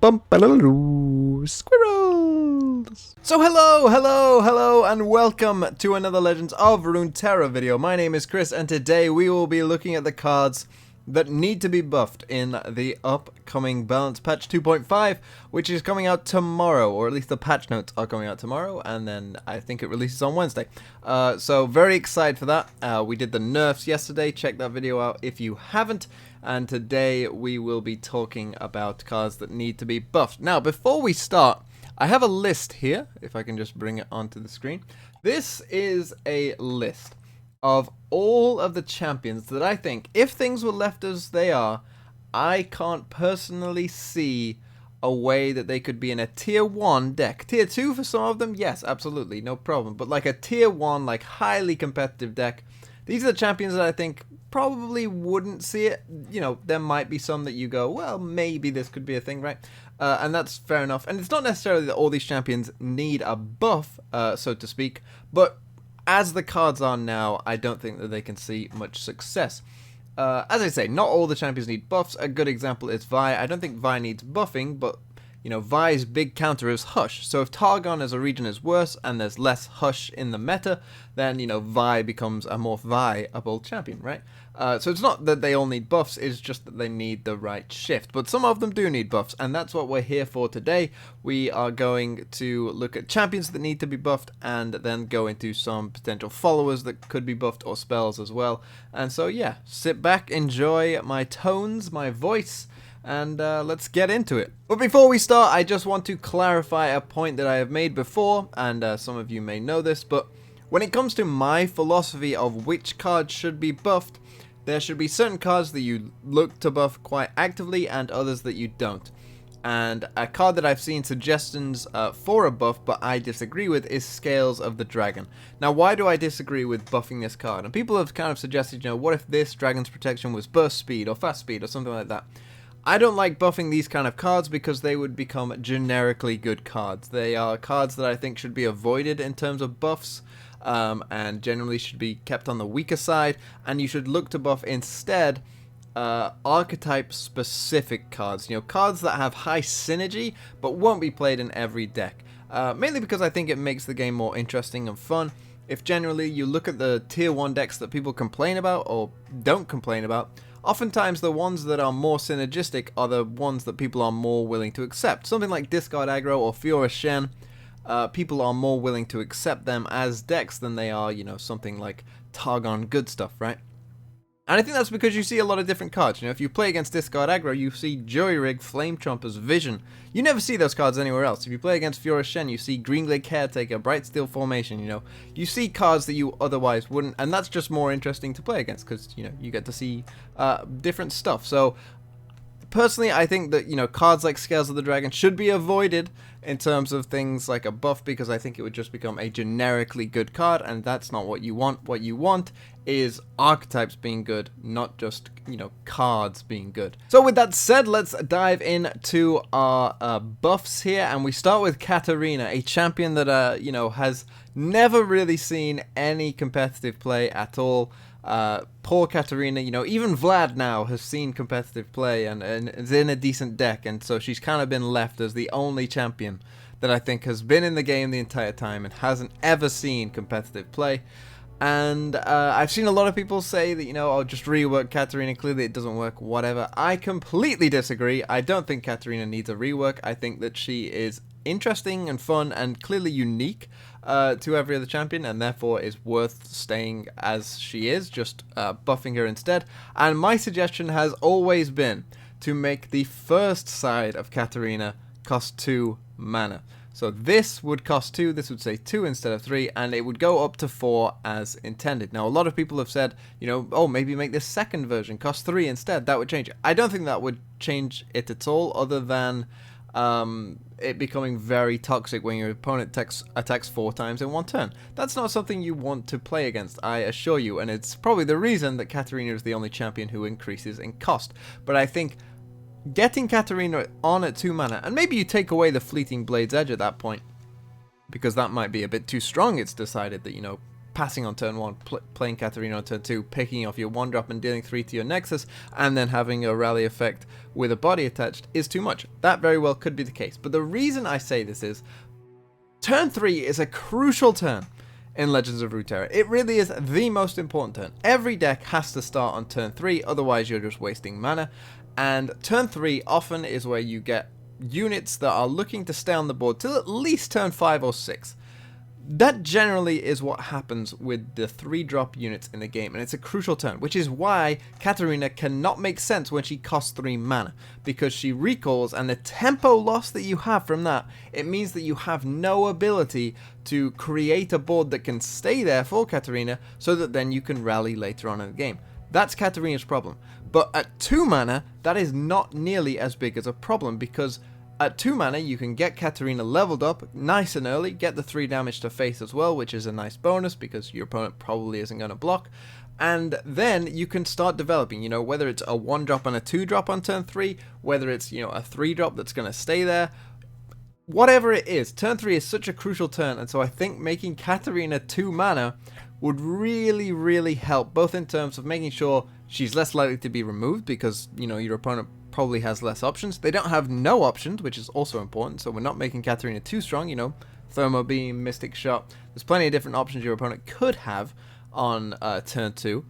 Squirrels! So hello, and welcome to another Legends of Runeterra video. My name is Chris, and today we will be looking at the cards that need to be buffed in the upcoming Balance Patch 2.5, which is coming out tomorrow, or at least the patch notes are coming out tomorrow, and then I think it releases on Wednesday. So very excited for that. We did the nerfs yesterday, check that video out if you haven't. And today we will be talking about cards that need to be buffed. Now, before we start, I have a list here, if I can just bring it onto the screen. This is a list of all of the champions that I think, if things were left as they are, I can't personally see a way that they could be in a tier 1 deck. Tier 2 for some of them, yes, absolutely, no problem. But like a tier 1, like highly competitive deck, these are the champions that I think probably wouldn't see it. You know, there might be some that you go, well, maybe this could be a thing, right? And that's fair enough. And it's not necessarily that all these champions need a buff, so to speak, but as the cards are now, I don't think that they can see much success. As I say, not all the champions need buffs. A good example is Vi. I don't think Vi needs buffing, but you know, Vi's big counter is Hush. So if Targon as a region is worse and there's less Hush in the meta, then, you know, Vi becomes a more viable champion, right? So it's not that they all need buffs, it's just that they need the right shift. But some of them do need buffs, and that's what we're here for today. We are going to look at champions that need to be buffed, and then go into some potential followers that could be buffed, or spells as well. And so, yeah, sit back, enjoy my tones, my voice, and let's get into it. But before we start, I just want to clarify a point that I have made before, and some of you may know this, but when it comes to my philosophy of which cards should be buffed, there should be certain cards that you look to buff quite actively and others that you don't. And a card that I've seen suggestions for a buff but I disagree with is Scales of the Dragon. Now, why do I disagree with buffing this card? And people have kind of suggested, you know, what if this Dragon's Protection was burst speed or fast speed or something like that? I don't like buffing these kind of cards because they would become generically good cards. They are cards that I think should be avoided in terms of buffs, and generally should be kept on the weaker side, and you should look to buff instead archetype specific cards, you know, cards that have high synergy but won't be played in every deck, mainly because I think it makes the game more interesting and fun. If generally you look at the tier 1 decks that people complain about or don't complain about, oftentimes the ones that are more synergistic are the ones that people are more willing to accept. Something like Discard Aggro or Fiora Shen, people are more willing to accept them as decks than they are, you know, something like Targon good stuff, right? And I think that's because you see a lot of different cards. You know, if you play against Discard Aggro, you see Jury Rig, Flame Chompers, Vision. You never see those cards anywhere else. If you play against Fiora Shen, you see Greenglade Caretaker, Bright Steel Formation, you know. You see cards that you otherwise wouldn't, and that's just more interesting to play against because, you know, you get to see different stuff. So, personally, I think that, you know, cards like Scales of the Dragon should be avoided in terms of things like a buff, because I think it would just become a generically good card, and that's not what you want. What you want is archetypes being good, not just, you know, cards being good. So with that said, let's dive into our buffs here, and we start with Katarina, a champion that, you know, has never really seen any competitive play at all. Poor Katarina, you know, even Vlad now has seen competitive play and is in a decent deck, and so she's kind of been left as the only champion that I think has been in the game the entire time and hasn't ever seen competitive play. And I've seen a lot of people say that, you know, I'll just rework Katarina, clearly it doesn't work, whatever. I completely disagree. I don't think Katarina needs a rework. I think that she is interesting and fun and clearly unique to every other champion, and therefore is worth staying as she is, just buffing her instead. And my suggestion has always been to make the first side of Katarina cost 2 mana. So this would cost 2, this would say 2 instead of 3, and it would go up to 4 as intended. Now, a lot of people have said, you know, oh, maybe make this second version cost 3 instead, that would change it. I don't think that would change it at all, other than it becoming very toxic when your opponent attacks 4 times in one turn. That's not something you want to play against, I assure you, and it's probably the reason that Katarina is the only champion who increases in cost. But I think getting Katarina on at 2 mana, and maybe you take away the Fleeting Blade's Edge at that point, because that might be a bit too strong. It's decided that, you know, passing on turn 1, playing Katarina on turn 2, picking off your 1-drop and dealing 3 to your Nexus, and then having a rally effect with a body attached is too much. That very well could be the case. But the reason I say this is, turn 3 is a crucial turn in Legends of Runeterra. It really is the most important turn. Every deck has to start on turn 3, otherwise you're just wasting mana. And turn 3 often is where you get units that are looking to stay on the board till at least turn 5 or 6. That generally is what happens with the 3-drop units in the game, and it's a crucial turn, which is why Katarina cannot make sense when she costs 3 mana, because she recalls, and the tempo loss that you have from that, it means that you have no ability to create a board that can stay there for Katarina, so that then you can rally later on in the game. That's Katarina's problem. But at 2 mana, that is not nearly as big as a problem, because at 2 mana, you can get Katarina leveled up nice and early, get the 3 damage to face as well, which is a nice bonus because your opponent probably isn't going to block. And then you can start developing, you know, whether it's a 1-drop and a 2-drop on turn 3, whether it's, you know, a 3-drop that's going to stay there. Whatever it is, turn 3 is such a crucial turn, and so I think making Katarina 2 mana would really, really help, both in terms of making sure she's less likely to be removed because, you know, your opponent probably has less options. They don't have no options, which is also important, so we're not making Katarina too strong, you know, Thermo Beam, Mystic Shot. There's plenty of different options your opponent could have on turn 2.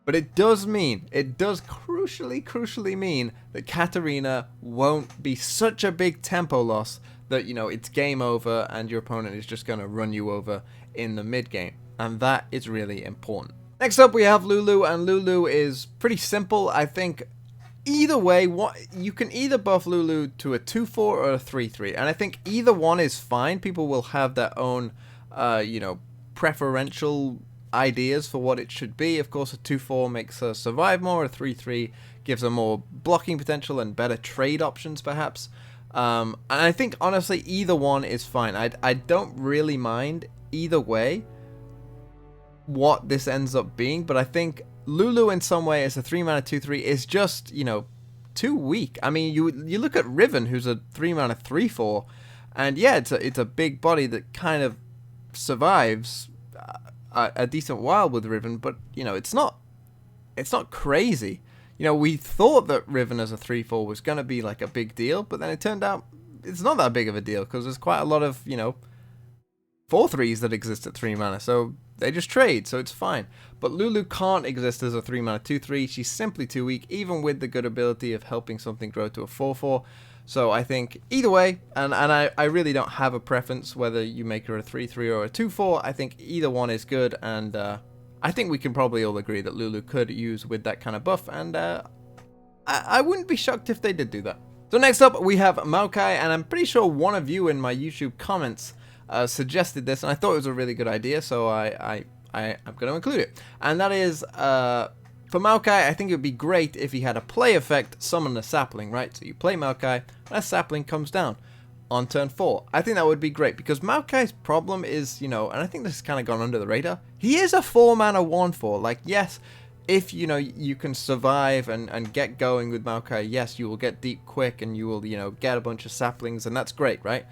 But it does crucially mean that Katarina won't be such a big tempo loss that, you know, it's game over and your opponent is just going to run you over in the mid game. And that is really important. Next up we have Lulu, and Lulu is pretty simple. I think either way, you can either buff Lulu to a 2-4 or a 3-3, and I think either one is fine. People will have their own, you know, preferential ideas for what it should be. Of course, a 2-4 makes her survive more, a 3-3 gives her more blocking potential and better trade options, perhaps. And I think, honestly, either one is fine. I don't really mind either way what this ends up being, but I think Lulu in some way as a 3-mana 2-3 is just, you know, too weak. I mean, you look at Riven, who's a 3-mana 3-4, and yeah, it's a big body that kind of survives a decent while with Riven, but, you know, it's not crazy. You know, we thought that Riven as a 3-4 was going to be like a big deal, but then it turned out it's not that big of a deal because there's quite a lot of, you know, 4-3s that exist at 3 mana, so they just trade, so it's fine. But Lulu can't exist as a 3-mana 2-3. She's simply too weak, even with the good ability of helping something grow to a 4-4. So I think either way, and I really don't have a preference whether you make her a 3-3 or a 2-4. I think either one is good, and I think we can probably all agree that Lulu could use with that kind of buff, and I wouldn't be shocked if they did do that. So next up, we have Maokai, and I'm pretty sure one of you in my YouTube comments suggested this, and I thought it was a really good idea, so I'm going to include it. And that is, for Maokai, I think it would be great if he had a play effect, summon a sapling, right? So you play Maokai, and a sapling comes down on turn 4. I think that would be great, because Maokai's problem is, you know, and I think this has kind of gone under the radar, he is a 4-mana 1-4. Like, yes, if, you know, you can survive and get going with Maokai, yes, you will get deep quick, and you will, you know, get a bunch of saplings, and that's great, right?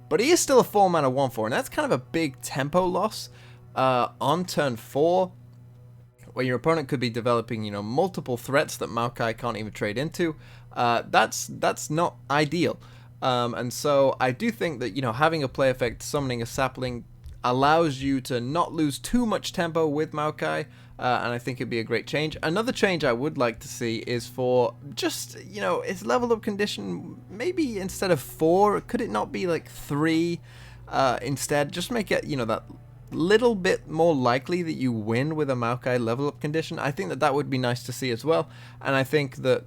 But he is still a 4-mana 1-4, and that's kind of a big tempo loss on turn 4, where your opponent could be developing, you know, multiple threats that Maokai can't even trade into. That's not ideal. And so I do think that, you know, having a play effect, summoning a sapling, allows you to not lose too much tempo with Maokai, and I think it'd be a great change. Another change I would like to see is for just, you know, its level up condition, maybe instead of 4, could it not be like 3 instead? Just make it, you know, that little bit more likely that you win with a Maokai level up condition. I think that that would be nice to see as well, and I think that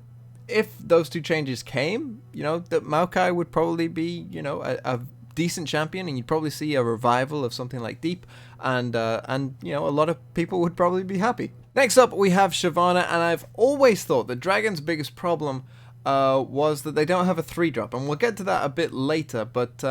if those two changes came, you know, that Maokai would probably be, you know, a decent champion, and you'd probably see a revival of something like Deep, and you know, a lot of people would probably be happy. Next up, we have Shyvana, and I've always thought that Dragon's biggest problem was that they don't have a 3-drop, and we'll get to that a bit later, but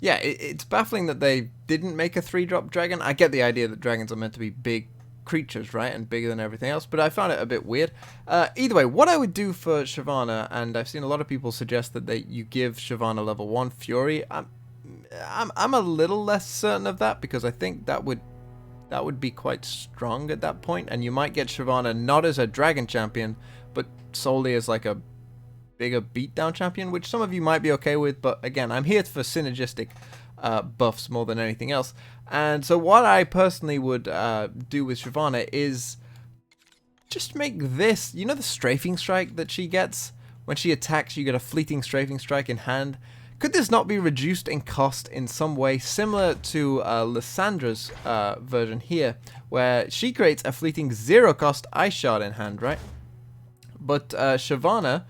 yeah, it's baffling that they didn't make a 3-drop Dragon. I get the idea that dragons are meant to be big creatures, right, and bigger than everything else, but I found it a bit weird. Either way, what I would do for Shyvana, and I've seen a lot of people suggest that you give Shyvana level 1 Fury. I'm a little less certain of that, because I think that would that would be quite strong at that point, and you might get Shyvana not as a dragon champion, but solely as like a bigger beatdown champion, which some of you might be okay with, but again, I'm here for synergistic buffs more than anything else. And so what I personally would do with Shyvana is just make this, you know, the strafing strike that she gets? When she attacks, you get a fleeting strafing strike in hand. Could this not be reduced in cost in some way, similar to Lyssandra's version here, where she creates a fleeting 0 cost ice shard in hand, right? But Shyvana,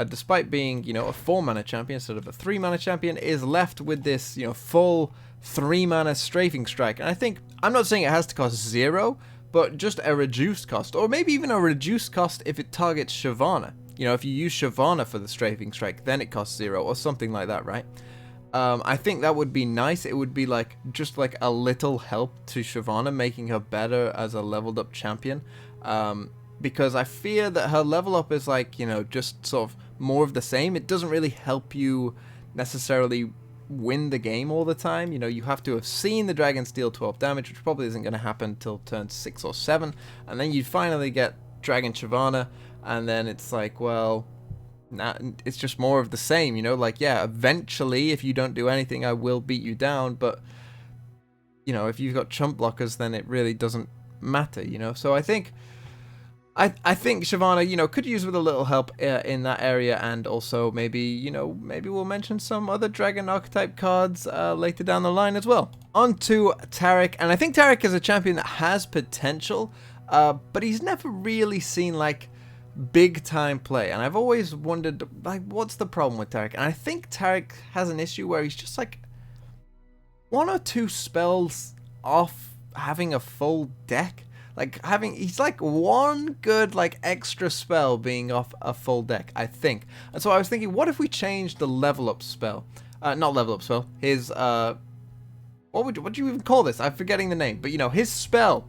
despite being, you know, a 4-mana champion instead of a 3-mana champion, is left with this, you know, full 3-mana strafing strike. And I think, I'm not saying it has to cost 0, but just a reduced cost, or maybe even a reduced cost if it targets Shyvana. You know, if you use Shyvana for the strafing strike, then it costs 0 or something like that, right? I think that would be nice. It would be like just like a little help to Shyvana, making her better as a leveled up champion. Because I fear that her level up is like, you know, just sort of more of the same. It doesn't really help you necessarily win the game all the time. You know, you have to have seen the dragons deal 12 damage, which probably isn't going to happen until turn 6 or 7. And then you finally get Dragon Shyvana. And then it's like, well, nah, it's just more of the same, you know, like, yeah, eventually, if you don't do anything, I will beat you down, but, you know, if you've got chump blockers, then it really doesn't matter, you know, so I think Shyvana, you know, could use with a little help in that area, and also maybe, you know, maybe we'll mention some other dragon archetype cards later down the line as well. On to Taric, and I think Taric is a champion that has potential, but he's never really seen, like, big time play, and I've always wondered, like, what's the problem with Taric? And I think Taric has an issue where he's just like 1 or 2 spells off having a full deck. Like he's like 1 good like extra spell being off a full deck, I think. And so I was thinking, what if we changed the level up spell? Not level up spell. His what do you even call this? I'm forgetting the name, but you know, his spell.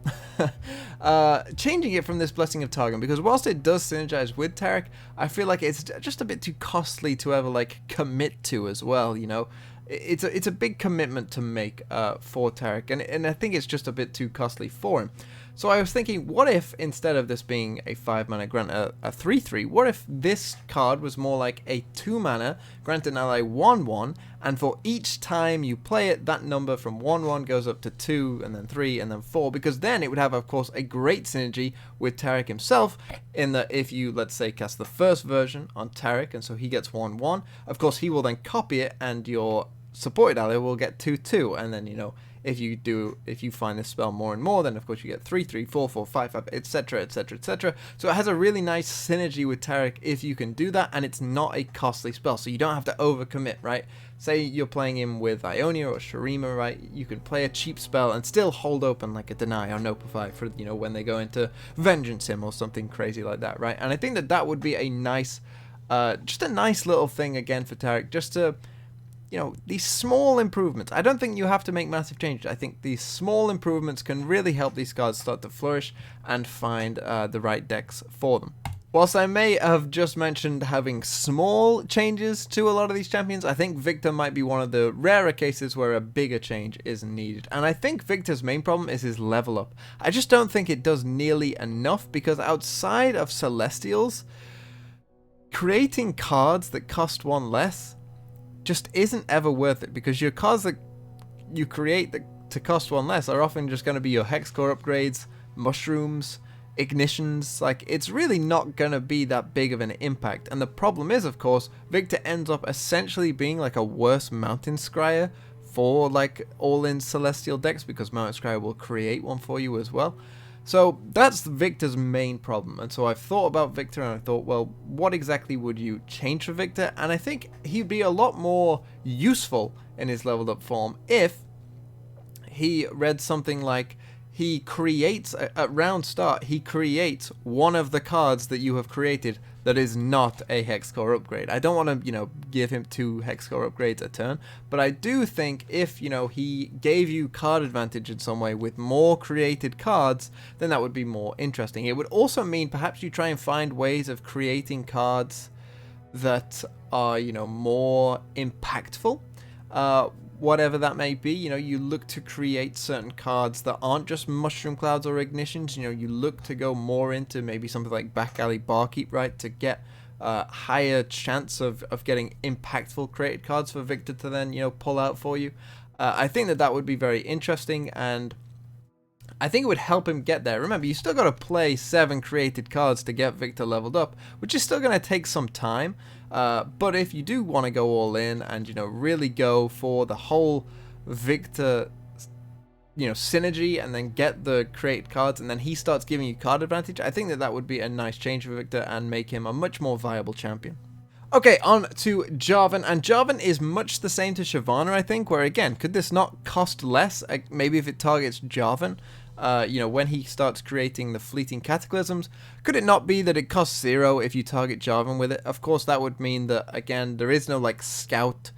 Changing it from this Blessing of Targon, because whilst it does synergize with Taric, I feel like it's just a bit too costly to ever like commit to as well, you know. It's a big commitment to make for Taric, and I think it's just a bit too costly for him. So I was thinking, what if instead of this being a 5-mana grant a 3/3, what if this card was more like a 2-mana grant an ally 1/1, and for each time you play it, that number from 1/1 goes up to 2, and then 3, and then 4, because then it would have, of course, a great synergy with Taric himself, in that if you, let's say, cast the first version on Taric, and so he gets 1/1, of course he will then copy it, and your supported ally will get 2/2, and then, you know, if you find this spell more and more, then of course you get 3/3, 4/4, 5/5, etc, etc, etc. So it has a really nice synergy with Taric if you can do that, and it's not a costly spell, so you don't have to overcommit, right? Say you're playing him with Ionia or Shurima, right? You can play a cheap spell and still hold open like a Deny or Nopify for, you know, when they go into Vengeance Him or something crazy like that, right? And I think that would be a nice, just a nice little thing again for Taric, just to, you know, these small improvements. I don't think you have to make massive changes. I think these small improvements can really help these cards start to flourish and find the right decks for them. Whilst I may have just mentioned having small changes to a lot of these champions, I think Victor might be one of the rarer cases where a bigger change is needed. And I think Victor's main problem is his level up. I just don't think it does nearly enough, because outside of Celestials, creating cards that cost 1 less just isn't ever worth it, because your cards that you create that to cost 1 less are often just going to be your hex core upgrades, mushrooms, ignitions. Like, it's really not going to be that big of an impact. And the problem is, of course, Victor ends up essentially being like a worse Mountain Scryer for like all-in Celestial decks, because Mountain Scryer will create one for you as well. So that's Victor's main problem, and so I've thought about Victor, and I thought, well, what exactly would you change for Victor? And I think he'd be a lot more useful in his leveled up form if he read something like, he creates, at round start, he creates one of the cards that you have created that is not a hex core upgrade. I don't want to, you know, give him 2 hex core upgrades a turn, but I do think if, you know, he gave you card advantage in some way with more created cards, then that would be more interesting. It would also mean perhaps you try and find ways of creating cards that are, you know, more impactful. whatever that may be. You know, you look to create certain cards that aren't just Mushroom Clouds or Ignitions. You know, you look to go more into maybe something like Back Alley Barkeep, right, to get higher chance of getting impactful created cards for Victor to then, you know, pull out for you. I think that that would be very interesting, and I think it would help him get there. Remember, you still got to play 7 created cards to get Victor leveled up, which is still going to take some time. But if you do want to go all in and, you know, really go for the whole Victor, you know, synergy, and then get the created cards, and then he starts giving you card advantage, I think that that would be a nice change for Victor and make him a much more viable champion. Okay, on to Jarvan, and Jarvan is much the same to Shyvana, I think, where again, could this not cost less? Maybe if it targets Jarvan, you know, when he starts creating the fleeting cataclysms, could it not be that it costs 0 if you target Jarvan with it? Of course, that would mean that, again, there is no, like, scout,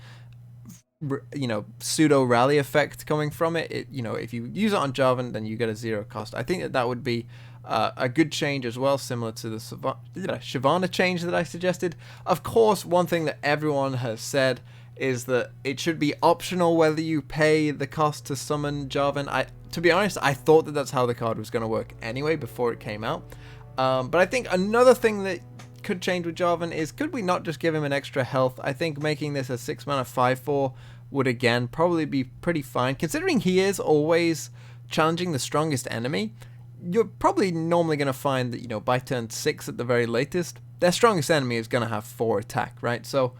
you know, pseudo rally effect coming from it. You know, if you use it on Jarvan, then you get a 0 cost. I think that that would be a good change as well, similar to the Shyvana change that I suggested. Of course, one thing that everyone has said is that it should be optional whether you pay the cost to summon Jarvan. To be honest, I thought that that's how the card was going to work anyway before it came out. But I think another thing that could change with Jarvan is, could we not just give him an extra health? I think making this a 6 mana 5/4 would again probably be pretty fine, considering he is always challenging the strongest enemy. You're probably normally going to find that, you know, by turn 6 at the very latest, their strongest enemy is going to have 4 attack, right? So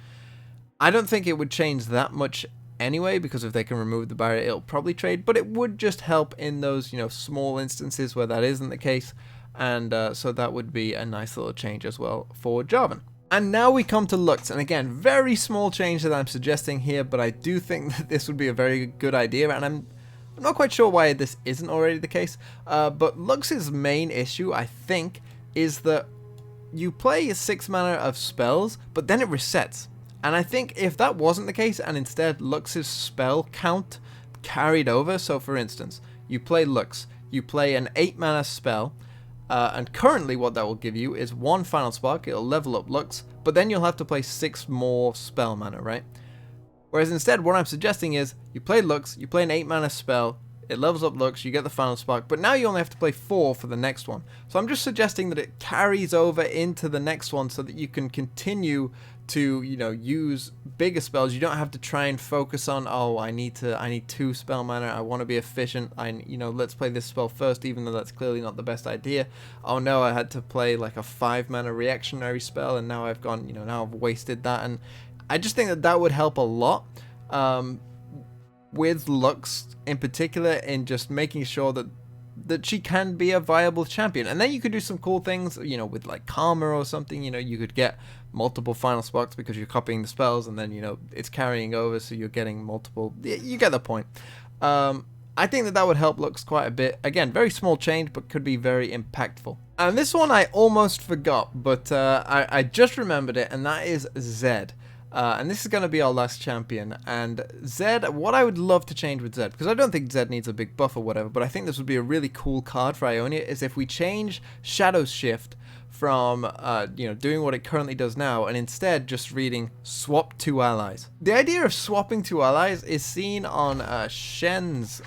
I don't think it would change that much anyway, because if they can remove the barrier, it'll probably trade, but it would just help in those, you know, small instances where that isn't the case, and so that would be a nice little change as well for Jarvan. And now we come to Lux, and again, very small change that I'm suggesting here, but I do think that this would be a very good idea, and I'm not quite sure why this isn't already the case, but Lux's main issue, I think, is that you play 6 mana of spells, but then it resets. And I think if that wasn't the case, and instead Lux's spell count carried over, so for instance, you play Lux, you play an 8 mana spell, and currently what that will give you is 1 Final Spark, it'll level up Lux, but then you'll have to play 6 more spell mana, right? Whereas instead, what I'm suggesting is, you play Lux, you play an 8 mana spell, it levels up Lux, you get the Final Spark, but now you only have to play 4 for the next one. So I'm just suggesting that it carries over into the next one so that you can continue to, you know, use bigger spells. You don't have to try and focus on, oh, I need 2 spell mana, I want to be efficient, you know, let's play this spell first, even though that's clearly not the best idea. Oh no, I had to play like a 5 mana reactionary spell, and now I've gone, you know, now I've wasted that. And I just think that that would help a lot with Lux in particular, in just making sure that she can be a viable champion. And then you could do some cool things, you know, with like Karma or something. You know, you could get multiple Final Sparks because you're copying the spells, and then, you know, it's carrying over, so you're getting multiple. You get the point. I think that that would help Lux quite a bit. Again, very small change, but could be very impactful. And this one I almost forgot, but I just remembered it, and that is Zed. And this is going to be our last champion. And Zed, what I would love to change with Zed, because I don't think Zed needs a big buff or whatever, but I think this would be a really cool card for Ionia, is if we change Shadow Shift from, you know, doing what it currently does now, and instead just reading swap 2 allies. The idea of swapping 2 allies is seen on Shen's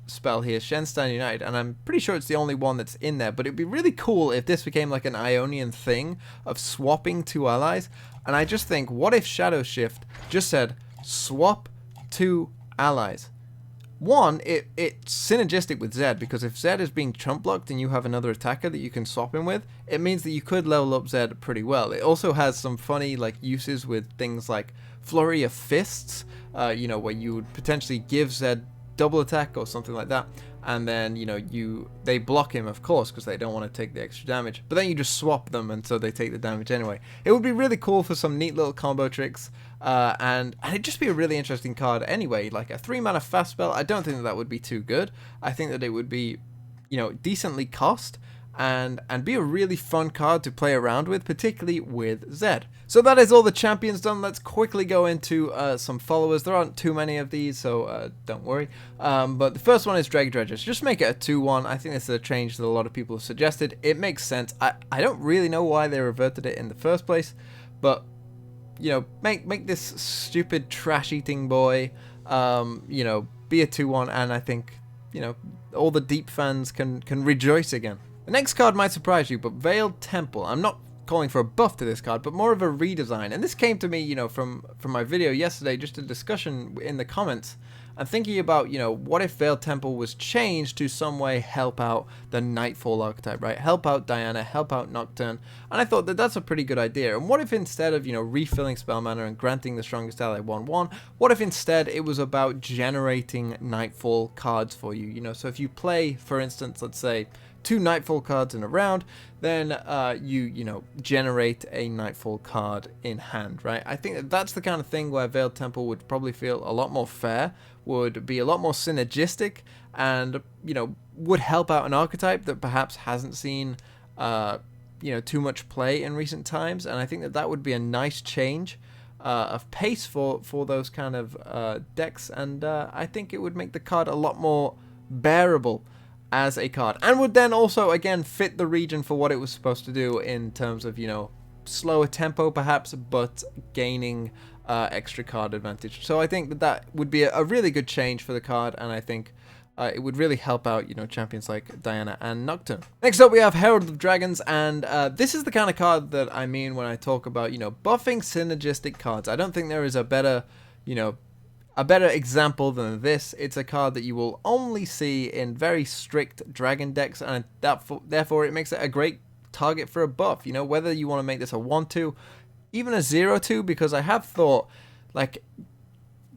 spell here, Shen Stand United, and I'm pretty sure it's the only one that's in there, but it'd be really cool if this became like an Ionian thing of swapping 2 allies. And I just think, what if Shadow Shift just said swap 2 allies? One, it's synergistic with Zed, because if Zed is being chump blocked and you have another attacker that you can swap him with, it means that you could level up Zed pretty well. It also has some funny like uses with things like Flurry of Fists, you know, where you would potentially give Zed double attack or something like that, and then, you know, they block him, of course, because they don't want to take the extra damage, but then you just swap them, and so they take the damage anyway. It would be really cool for some neat little combo tricks, and it'd just be a really interesting card anyway. Like a 3 mana fast spell, I don't think that would be too good. I think that it would be, you know, decently cost, and be a really fun card to play around with, particularly with Zed. So that is all the champions done. Let's quickly go into some followers. There aren't too many of these, so don't worry. But the first one is Drag Dredgers. Just make it a 2/1. I think this is a change that a lot of people have suggested. It makes sense. I don't really know why they reverted it in the first place, but, you know, make this stupid trash-eating boy you know, be a 2/1, and I think, you know, all the deep fans can rejoice again. The next card might surprise you, but Veiled Temple. I'm not calling for a buff to this card, but more of a redesign. And this came to me, you know, from my video yesterday, just a discussion in the comments. I'm thinking about, you know, what if Veiled Temple was changed to some way help out the Nightfall archetype, right? Help out Diana, help out Nocturne. And I thought that that's a pretty good idea. And what if instead of, you know, refilling spell mana and granting the strongest ally 1/1, what if instead it was about generating Nightfall cards for you? You know, so if you play, for instance, let's say 2 Nightfall cards in a round, then you know, generate a Nightfall card in hand, right? I think that's the kind of thing where Veiled Temple would probably feel a lot more fair, would be a lot more synergistic, and, you know, would help out an archetype that perhaps hasn't seen, you know, too much play in recent times. And I think that that would be a nice change of pace for those kind of decks, and I think it would make the card a lot more bearable as a card, and would then also again fit the region for what it was supposed to do in terms of, you know, slower tempo perhaps, but gaining extra card advantage. So I think that that would be a really good change for the card, and I think it would really help out, you know, champions like Diana and Nocturne. Next up we have Herald of Dragons, and this is the kind of card that I mean when I talk about, you know, buffing synergistic cards. I don't think there is a better, you know, a better example than this. It's a card that you will only see in very strict dragon decks, and therefore it makes it a great target for a buff. You know, whether you want to make this a 1/2, even a 0/2, because I have thought, like,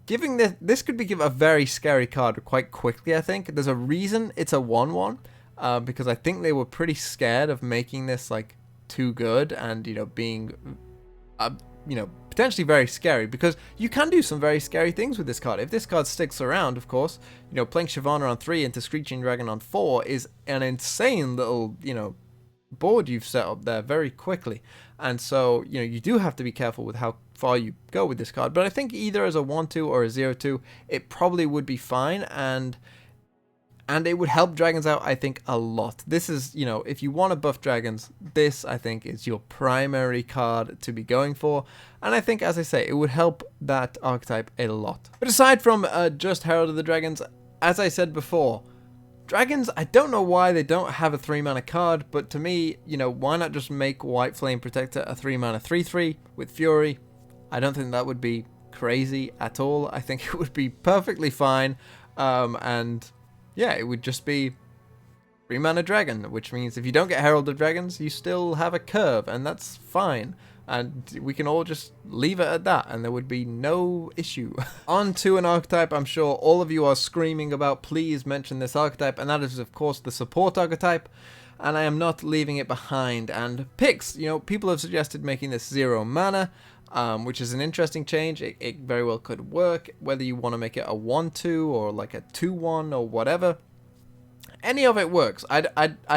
giving this could be a very scary card quite quickly. I think there's a reason it's a 1/1, because I think they were pretty scared of making this like too good, and, you know, being you know, potentially very scary, because you can do some very scary things with this card. If this card sticks around, of course, you know, playing Shyvana on 3 into Screeching Dragon on 4 is an insane little, you know, board you've set up there very quickly. And so, you know, you do have to be careful with how far you go with this card. But I think either as a 1/2 or a 0/2, it probably would be fine, and it would help dragons out, I think, a lot. This is, you know, if you want to buff dragons, this, I think, is your primary card to be going for. And I think, as I say, it would help that archetype a lot. But aside from just Herald of the Dragons, as I said before, dragons, I don't know why they don't have a 3-mana card, but to me, you know, why not just make White Flame Protector a 3-mana 3/3 with Fury? I don't think that would be crazy at all. I think it would be perfectly fine, and yeah, it would just be 3-mana dragon, which means if you don't get Herald of Dragons, you still have a curve, and that's fine. And we can all just leave it at that, and there would be no issue. On to an archetype I'm sure all of you are screaming about. Please mention this archetype, and that is, of course, the support archetype. And I am not leaving it behind. And Pix, you know, people have suggested making this 0 mana, which is an interesting change. It very well could work, whether you want to make it a 1/2 or like a 2/1 or whatever. Any of it works. I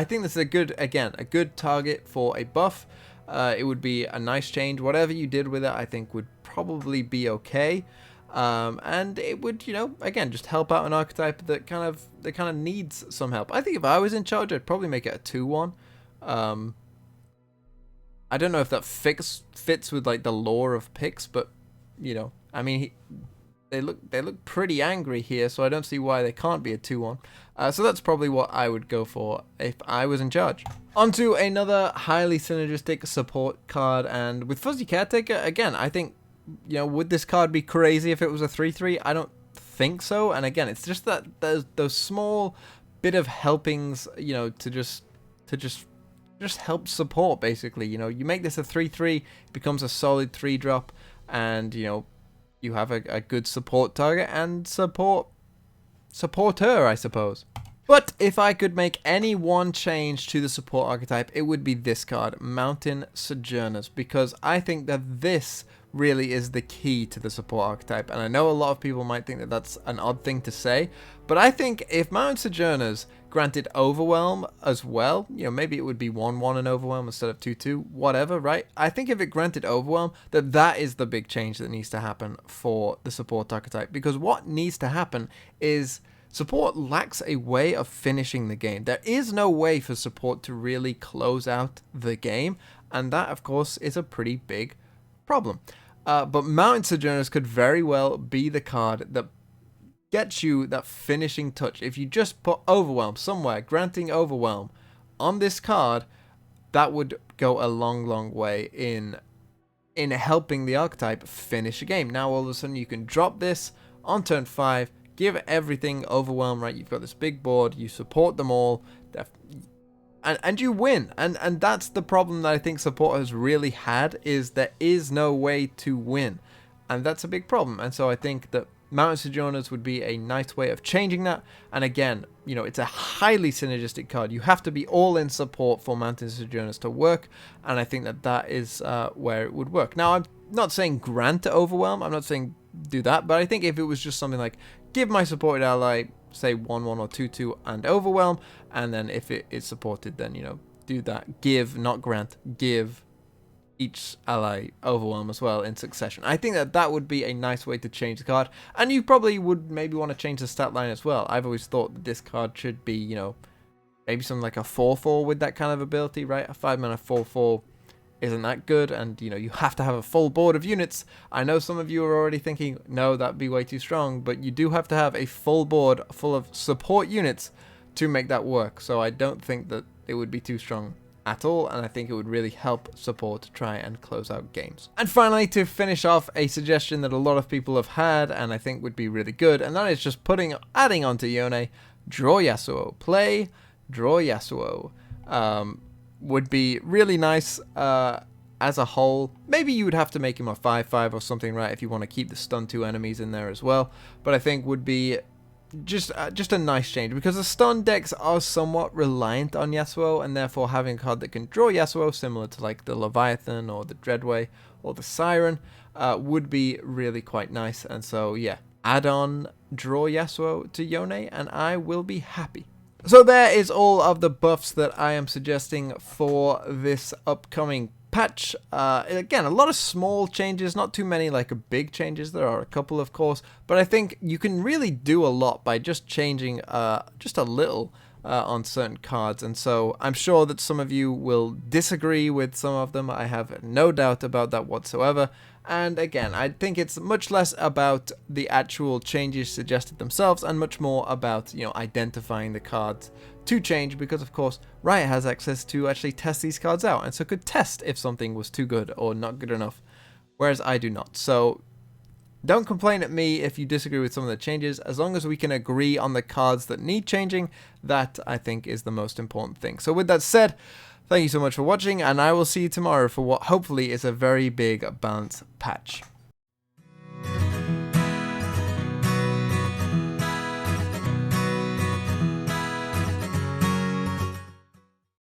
think this is a good target for a buff. It would be a nice change. Whatever you did with it, I think would probably be okay. And it would, you know, again, just help out an archetype that kind of needs some help. I think if I was in charge, I'd probably make it a 2/1. I don't know if that fits with like the lore of Pix, but, you know, I mean, they look pretty angry here, so I don't see why they can't be a 2/1. So that's probably what I would go for if I was in charge. On to another highly synergistic support card, and with Fuzzy Caretaker, again, I think, you know, would this card be crazy if it was a 3/3? I don't think so. And again, it's just that there's those small bit of helpings, you know, to just help support, basically. You know, you make this a 3/3, becomes a solid 3-drop, and, you know, you have a good support target and supporter, I suppose. But if I could make any one change to the support archetype, it would be this card, Mountain Sojourners, because I think that this really is the key to the support archetype. And I know a lot of people might think that that's an odd thing to say, but I think if Mountain Sojourners granted Overwhelm as well, you know, maybe it would be 1/1 and Overwhelm instead of 2/2, whatever, right? I think if it granted Overwhelm, that is the big change that needs to happen for the support archetype, because what needs to happen is support lacks a way of finishing the game. There is no way for support to really close out the game, and that, of course, is a pretty big problem. But Mountain Sojourners could very well be the card that gets you that finishing touch. If you just put Overwhelm somewhere, granting Overwhelm on this card, that would go a long way in helping the archetype finish a game. Now all of a sudden you can drop this on turn 5, give everything Overwhelm, right? You've got this big board, you support them all, and you win. And that's the problem that I think support has really had, is there is no way to win. And that's a big problem. And so I think that Mountain Sojourners would be a nice way of changing that. And again, you know, it's a highly synergistic card. You have to be all in support for Mountain Sojourners to work, and I think that that is where it would work. Now, I'm not saying grant to Overwhelm. I'm not saying do that, but I think if it was just something like give my supported ally, say 1/1 or 2/2 and Overwhelm, and then if it is supported, then, you know, do that. Give, not grant, give each ally Overwhelm as well in succession. I think that that would be a nice way to change the card, and you probably would maybe want to change the stat line as well. I've always thought that this card should be, you know, maybe something like a 4/4 with that kind of ability, right? A 5-mana 4/4 isn't that good, and, you know, you have to have a full board of units. I know some of you are already thinking, no, that'd be way too strong, but you do have to have a full board full of support units to make that work, so I don't think that it would be too strong at all, and I think it would really help support try and close out games. And finally, to finish off, a suggestion that a lot of people have had and I think would be really good, and that is just adding onto Yone, draw Yasuo. Play, draw Yasuo. Would be really nice as a whole. Maybe you would have to make him a 5/5 or something, right, if you want to keep the stun 2 enemies in there as well, but I think would be just a nice change, because the stun decks are somewhat reliant on Yasuo, and therefore having a card that can draw Yasuo, similar to like the Leviathan or the Dreadway or the Siren, would be really quite nice. And so yeah, add on draw Yasuo to Yone and I will be happy. So there is all of the buffs that I am suggesting for this upcoming patch. Again, a lot of small changes, not too many like big changes. There are a couple, of course, but I think you can really do a lot by just changing just a little on certain cards. And so I'm sure that some of you will disagree with some of them. I have no doubt about that whatsoever. And again, I think it's much less about the actual changes suggested themselves and much more about, you know, identifying the cards to change, because of course Riot has access to actually test these cards out, and so could test if something was too good or not good enough, whereas I do not. So don't complain at me if you disagree with some of the changes. As long as we can agree on the cards that need changing, that I think is the most important thing. So with that said, thank you so much for watching, and I will see you tomorrow for what hopefully is a very big balance patch.